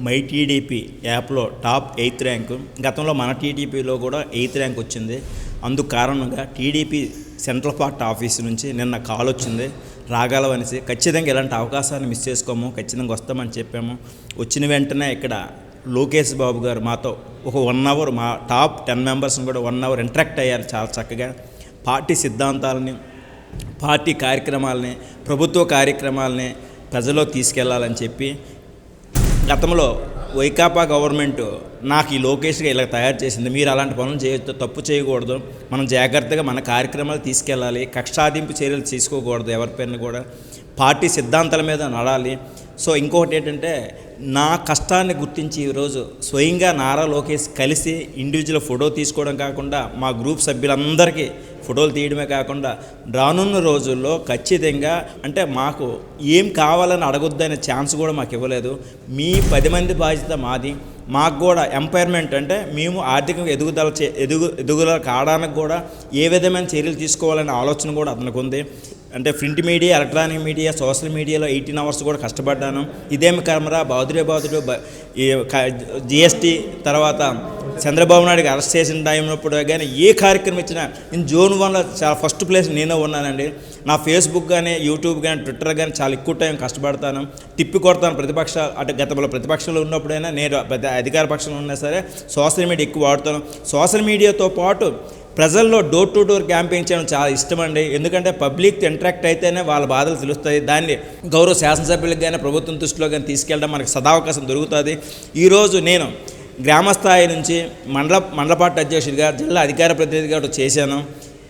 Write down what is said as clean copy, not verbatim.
My TDP యాప్లో top 8th rank. గతంలో మన టీడీపీలో కూడా 8th ర్యాంక్ వచ్చింది. అందుకు కారణంగా టీడీపీ సెంట్రల్ పార్టీ ఆఫీస్ నుంచి నిన్న కాల్ వచ్చింది, రాగలవనేసి. ఖచ్చితంగా ఇలాంటి అవకాశాన్ని మిస్ చేసుకోము, ఖచ్చితంగా వస్తామని చెప్పాము. వచ్చిన వెంటనే ఇక్కడ లోకేష్ బాబు గారు మాతో ఒక 1 అవర్ మా టాప్ 10 మెంబర్స్ని కూడా 1 అవర్ ఇంటరాక్ట్ అయ్యారు చాలా చక్కగా. పార్టీ సిద్ధాంతాలని, పార్టీ కార్యక్రమాలని, ప్రభుత్వ కార్యక్రమాలని ప్రజల్లో తీసుకెళ్లాలని చెప్పి, గతంలో వైకాపా గవర్నమెంట్ నాకు ఈ లోకేష్గా ఇలా తయారు చేసింది, మీరు అలాంటి పనులు చేయొద్దు, తప్పు చేయకూడదు, మనం జాగ్రత్తగా మన కార్యక్రమాలు తీసుకెళ్ళాలి, కక్షాదింపు చర్యలు తీసుకోకూడదు, ఎవరిపైన కూడా పార్టీ సిద్ధాంతాల మీద నడాలి. సో ఇంకొకటి ఏంటంటే, నా కష్టాన్ని గుర్తించి ఈరోజు స్వయంగా నారా లోకేష్ కలిసి ఇండివిజువల్ ఫోటో తీసుకోవడం కాకుండా, మా గ్రూప్ సభ్యులందరికీ ఫోటోలు తీయడమే కాకుండా, రానున్న రోజుల్లో ఖచ్చితంగా అంటే మాకు ఏం కావాలని అడగొద్దనే ఛాన్స్ కూడా మాకు ఇవ్వలేదు. మీ 10 మంది బాధ్యత మాది. మాకు కూడా ఎంపైర్మెంట్ అంటే మేము ఆర్థికంగా ఎదుగుదల కావడానికి కూడా ఏ విధమైన చర్యలు తీసుకోవాలనే ఆలోచన కూడా అతనికి ఉంది. అంటే print media, electronic media, social మీడియాలో 18 అవర్స్ కూడా కష్టపడ్డాను. ఇదేమి కెమెరా బాదుడే జిఎస్టీ తర్వాత చంద్రబాబు నాయుడుకి అరెస్ట్ చేసిన టైంలో కానీ ఏ కార్యక్రమం ఇచ్చినా నేను జోన్ 1లో చాలా ఫస్ట్ ప్లేస్ నేనే ఉన్నానండి. నా ఫేస్బుక్ కానీ, యూట్యూబ్ కానీ, ట్విట్టర్ కానీ చాలా ఎక్కువ టైం కష్టపడతాను, తిప్పి కొడతాను. ప్రతిపక్షాలు అంటే గతంలో ప్రతిపక్షంలో ఉన్నప్పుడైనా, నేను అధికార పక్షంలో ఉన్నా సరే సోషల్ మీడియా ఎక్కువ వాడుతాను. సోషల్ మీడియాతో పాటు ప్రజల్లో డోర్ టు డోర్ క్యాంపెయిన్ చేయడం చాలా ఇష్టమండి. ఎందుకంటే పబ్లిక్ ఇంటరాక్ట్ అయితేనే వాళ్ళ బాధలు తెలుస్తాయి. దాన్ని గౌరవ శాసనసభ్యులకు కానీ, ప్రభుత్వం దృష్టిలో కానీ తీసుకెళ్ళడం మనకు సదావకాశం దొరుకుతుంది. ఈరోజు నేను గ్రామస్థాయి నుంచి మండల పార్టీ అధ్యక్షుడిగా, జిల్లా అధికార ప్రతినిధిగా చేశాను.